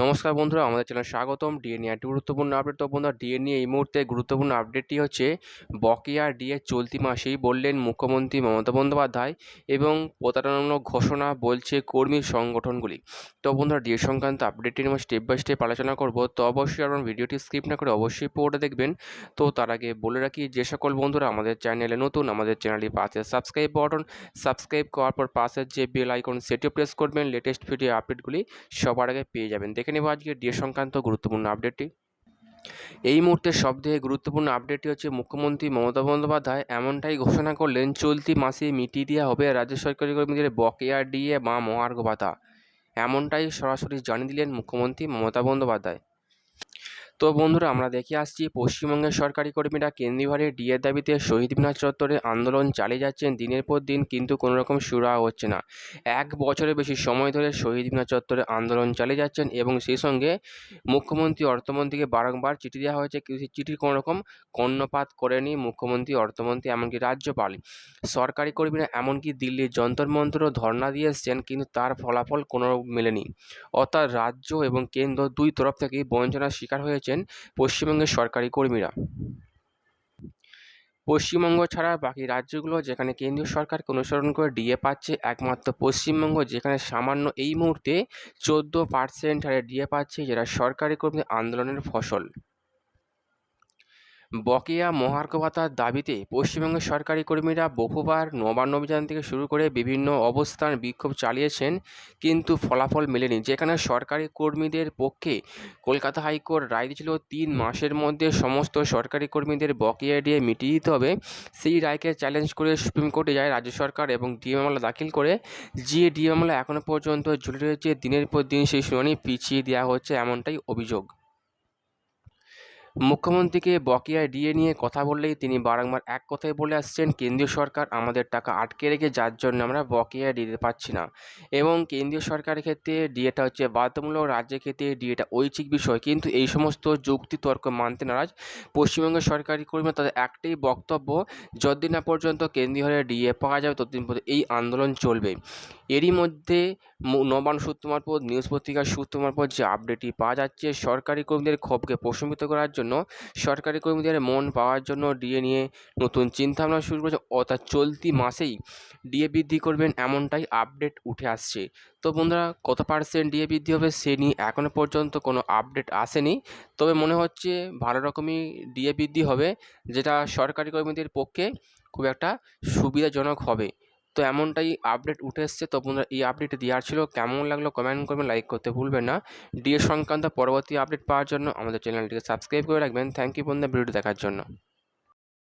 নমস্কার বন্ধুরা, আমাদের চ্যানেলে স্বাগতম। ডিএ নিয়ে একটি গুরুত্বপূর্ণ আপডেট। তো বন্ধুরা, ডিএ নিয়ে এই মুহূর্তে গুরুত্বপূর্ণ আপডেটটি হচ্ছে বকেয়া ডিএ চলতি মাসেই বললেন মুখ্যমন্ত্রী মমতা বন্দ্যোপাধ্যায় এবং প্রতারণামূলক ঘোষণা বলছে কর্মী সংগঠনগুলি। তো বন্ধুরা, ডিএ সংক্রান্ত আপডেটটি নিয়ে স্টেপ বাই স্টেপ আলোচনা করব। তো অবশ্যই আপনার ভিডিওটি স্কিপ না করে অবশ্যই পুরোটা দেখবেন। তো তার আগে বলে রাখি, যে সকল বন্ধুরা আমাদের চ্যানেলে নতুন, আমাদের চ্যানেলটি পাশে সাবস্ক্রাইব করার পর পাশের যে বেল আইকন সেটিও প্রেস করবেন। লেটেস্ট ভিডিও আপডেটগুলি সবার আগে পেয়ে যাবেন। দেখে নেব আজকে ডিএ সংক্রান্ত গুরুত্বপূর্ণ আপডেটটি। এই মুহূর্তে সবথেকে গুরুত্বপূর্ণ আপডেটটি হচ্ছে মুখ্যমন্ত্রী মমতা বন্দ্যোপাধ্যায় এমনটাই ঘোষণা করলেন, চলতি মাসে মিটিয়ে দেওয়া হবে রাজ্য সরকারি কর্মীদের বকেয়া ডিএ বা মহার্ঘ ভাতা। এমনটাই সরাসরি জানিয়ে দিলেন মুখ্যমন্ত্রী মমতা বন্দ্যোপাধ্যায়। তো বন্ধুরা, আমরা দেখে আসছি পশ্চিমবঙ্গের সরকারি কর্মীরা কেন্দ্রীয়ভাবে ডিএর দাবিতে শহীদ মিনার চত্বরে আন্দোলন চালিয়ে যাচ্ছেন দিনের পর দিন, কিন্তু কোনো রকম সুরাহা হচ্ছে না। 1 বছরের বেশি সময় ধরে শহীদ মিনার চত্বরে আন্দোলন চালিয়ে যাচ্ছেন এবং সেই সঙ্গে মুখ্যমন্ত্রী অর্থমন্ত্রীকে বারংবার চিঠি দেওয়া হয়েছে, কিন্তু সেই চিঠির কোনো রকম কর্ণপাত করেনি মুখ্যমন্ত্রী, অর্থমন্ত্রী, এমনকি রাজ্যপাল। সরকারি কর্মীরা এমনকি দিল্লির যন্তর মন্তরও ধর্ণা দিয়ে এসছেন, কিন্তু তার ফলাফল কোনো মেলেনি। অর্থাৎ রাজ্য এবং কেন্দ্র দুই তরফ থেকেই বঞ্চনার শিকার হয়েছেন পশ্চিমবঙ্গের সরকারি কর্মীরা। পশ্চিমবঙ্গ ছাড়া বাকি রাজ্যগুলো যেখানে কেন্দ্রীয় সরকারকে অনুসরণ করে ডিএ পাচ্ছে, একমাত্র পশ্চিমবঙ্গ যেখানে সামান্য এই মুহূর্তে 14% হারে ডিএ পাচ্ছে, যেটা সরকারি কর্মী আন্দোলনের ফসল। বকেয়া মহার্ঘ ভাতার দাবিতে পশ্চিমবঙ্গের সরকারি কর্মীরা বহুবার নবান্ন অভিযান থেকে শুরু করে বিভিন্ন অবস্থান বিক্ষোভ চালিয়েছেন, কিন্তু ফলাফল মেলেনি। যেখানে সরকারি কর্মীদের পক্ষে কলকাতা হাইকোর্ট রায় দিয়েছিল 3 মাসের মধ্যে সমস্ত সরকারি কর্মীদের বকেয়া ডিএ মিটিয়ে দিতে হবে, সেই রায়কে চ্যালেঞ্জ করে সুপ্রিম কোর্টে যায় রাজ্য সরকার এবং ডিএ মামলা দাখিল করে। যে ডিএ মামলা এখনও পর্যন্ত ঝুলে রয়েছে, দিনের পর দিন সেই শুনানি পিছিয়ে দেওয়া হচ্ছে, এমনটাই অভিযোগ। মুখ্যমন্ত্রীকে বকেয়া ডিএ নিয়ে কথা বললেই তিনি বারংবার এক কথাই বলে আসছেন, কেন্দ্রীয় সরকার আমাদের টাকা আটকে রেখে যার জন্য আমরা বকেয়া দিতে পারছি না। এবং কেন্দ্রীয় সরকারের ক্ষেত্রে ডিএটা হচ্ছে বাধ্যতামূলক, রাজ্যের ক্ষেত্রে ডিএটা ঐচ্ছিক বিষয়, কিন্তু এই সমস্ত যুক্তি তর্ক মানতে নারাজ পশ্চিমবঙ্গের সরকারি কর্মীরা। তাদের একটাই বক্তব্য, যতদিন না পর্যন্ত কেন্দ্রীয় হারে ডিএ পাওয়া যাবে ততদিন পর্যন্ত এই আন্দোলন চলবে। এরই মধ্যে নবান্ন সূত্র মারফত, নিউজ পত্রিকার সূত্র মারফত যে আপডেটটি পাওয়া যাচ্ছে, সরকারি কর্মীদের ক্ষোভকে প্রশমিত করার জন্য, সরকারি কর্মীদের মন পাওয়ার জন্য ডিএ নিয়ে নতুন চিন্তাভাবনা শুরু করেছে, অর্থাৎ চলতি মাসেই ডিএ বৃদ্ধি করবেন, এমনটাই আপডেট উঠে আসছে। তো বন্ধুরা, কত পার্সেন্ট ডিএ বৃদ্ধি হবে সে নিয়ে এখনও পর্যন্ত কোনো আপডেট আসেনি, তবে মনে হচ্ছে ভালো রকমই ডিএ বৃদ্ধি হবে, যেটা সরকারি কর্মীদের পক্ষে খুব একটা সুবিধাজনক হবে। তো এমনটাই আপডেট উঠে এসছে। তো বন্ধুরা, এই আপডেট দেওয়ার ছিল। কেমন লাগলো কমেন্ট করবেন, লাইক করতে ভুলবেন না। ডিএ সংক্রান্ত পরবর্তী আপডেট পাওয়ার জন্য আমাদের চ্যানেলটিকে সাবস্ক্রাইব করে রাখবেন। থ্যাংক ইউ বন্ধুরা, ভিডিওটি দেখার জন্য।